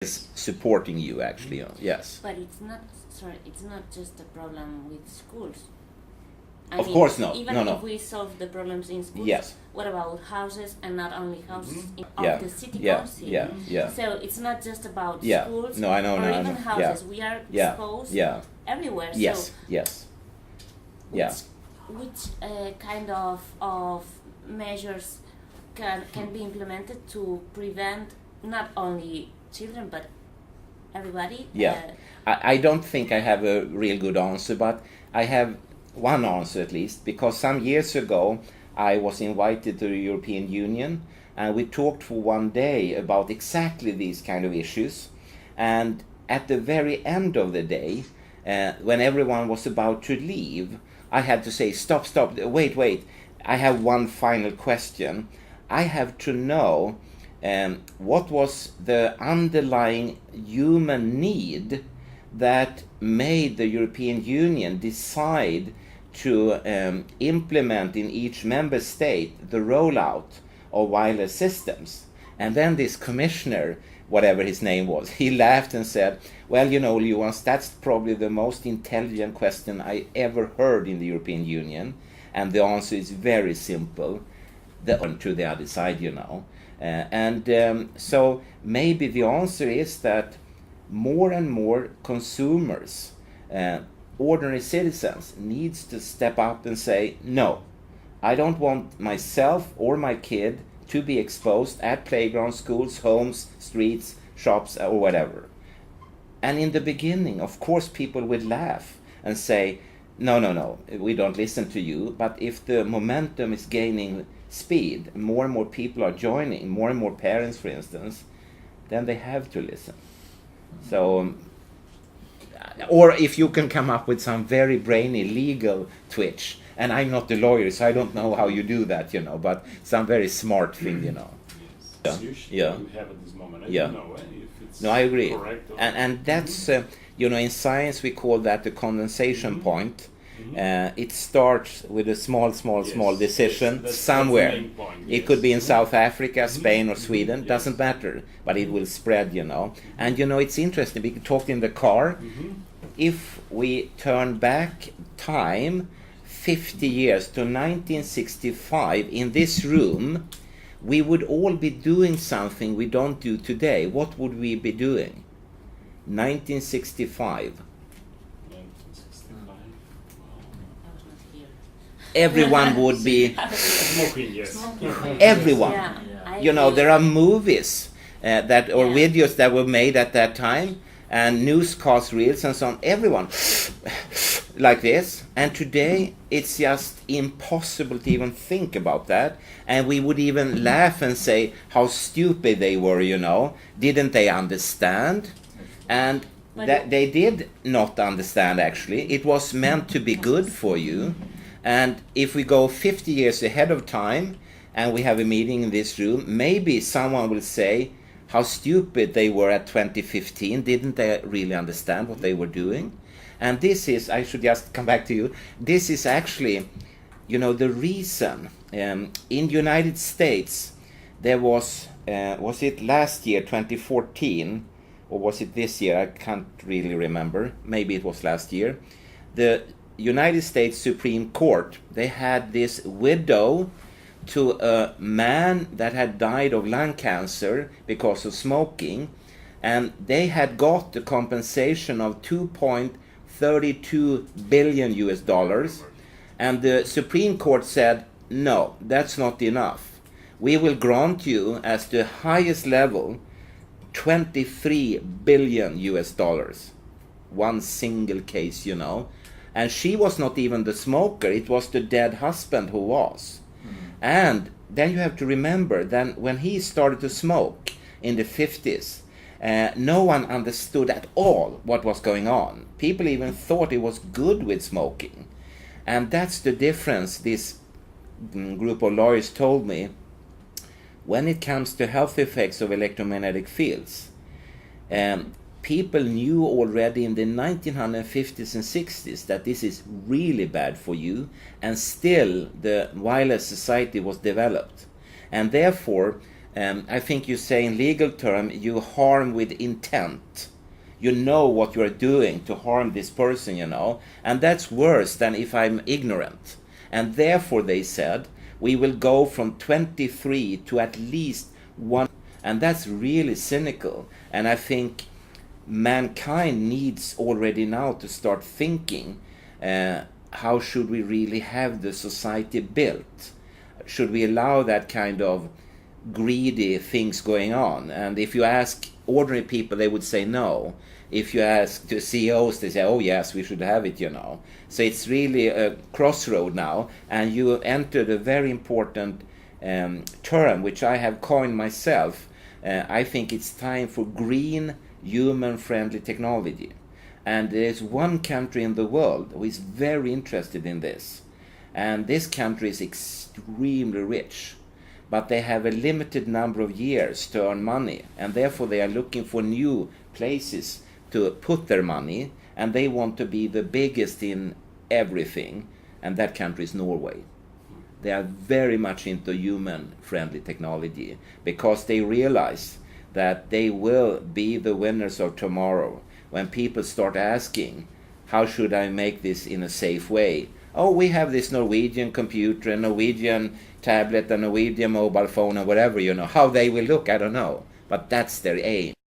is supporting you actually. Yes. But it's not just a problem with schools. Of course not. Even No. if we solve the problems in schools, Yes. what about houses, and not only houses Yeah. of the city Yeah. council? Yeah. So it's not just about Yeah. schools No, I know, or no, I even know. houses. Yeah. We are Yeah. exposed Yeah. everywhere. Yes. So Yes. Yeah. which kind of measures can be implemented to prevent not only children but everybody? Yeah. I don't think I have a real good answer, but I have one answer at least, because some years ago I was invited to the European Union and we talked for one day about exactly these kind of issues. And at the very end of the day, when everyone was about to leave, I had to say, stop, wait, I have one final question. I have to know what was the underlying human need that made the European Union decide to implement in each member state the rollout of wireless systems. And then this commissioner, whatever his name was, he laughed and said, well, you know, Olle Johansson, that's probably the most intelligent question I ever heard in the European Union. And the answer is very simple, to the other side, you know. So maybe the answer is that more and more consumers, ordinary citizens, needs to step up and say, no, I don't want myself or my kid to be exposed at playgrounds, schools, homes, streets, shops, or whatever. And in the beginning, of course, people would laugh and say, no, we don't listen to you. But if the momentum is gaining speed, more and more people are joining, more and more parents, for instance, then they have to listen. So, or if you can come up with some very brainy legal twitch, and I'm not a lawyer, so I don't know how you do that, you know, but some very smart thing, you know. Yes. Usually you have at this moment. I don't know if it's no, I agree. Correct or and that's, you know, in science we call that the condensation point. It starts with a small decision somewhere. That's the main point, It could be in South Africa, Spain or Sweden, doesn't matter, but it will spread, you know. And you know, it's interesting, we talked in the car, if we turn back time 50 years to 1965 in this room, we would all be doing something we don't do today. What would we be doing? 1965. Everyone would be Smoking, yes. everyone. Yeah, You know, there are movies that or videos that were made at that time, and newscast reels and so on. Everyone like this, and today it's just impossible to even think about that. And we would even laugh and say how stupid they were. You know, didn't they understand? And that they did not understand. Actually, it was meant to be good for you. And if we go 50 years ahead of time and we have a meeting in this room, maybe someone will say how stupid they were at 2015. Didn't they really understand what they were doing? And this is, I should just come back to you, this is actually, you know, the reason. In the United States, there was it last year, 2014, or was it this year? I can't really remember. Maybe it was last year. The United States Supreme Court, they had this widow to a man that had died of lung cancer because of smoking, and they had got the compensation of $2.32 billion US dollars, and the Supreme Court said, no, that's not enough. We will grant you as the highest level 23 billion US dollars. One single case, you know. And she was not even the smoker, it was the dead husband who was. And then you have to remember that when he started to smoke in the 50s, no one understood at all what was going on. People even thought it was good with smoking. And that's the difference this group of lawyers told me. When it comes to health effects of electromagnetic fields, people knew already in the 1950s and 60s that this is really bad for you, and still the wireless society was developed. And therefore, I think you say in legal term, you harm with intent. You know what you are doing to harm this person, you know, and that's worse than if I'm ignorant. And therefore they said, we will go from 23 to at least 1, and that's really cynical. And I think mankind needs already now to start thinking, how should we really have the society built? Should we allow that kind of greedy things going on? And if you ask ordinary people, they would say no. If you ask the CEOs, they say, oh yes, we should have it, you know. So it's really a crossroad now, and you entered a very important term, which I have coined myself. I think it's time for green, human-friendly technology. And there's one country in the world who is very interested in this. And this country is extremely rich, but they have a limited number of years to earn money, and therefore they are looking for new places to put their money, and they want to be the biggest in everything, and that country is Norway. They are very much into human-friendly technology because they realize that they will be the winners of tomorrow when people start asking, how should I make this in a safe way? Oh, we have this Norwegian computer, a Norwegian tablet, a Norwegian mobile phone, or whatever, you know. How they will look, I don't know. But that's their aim.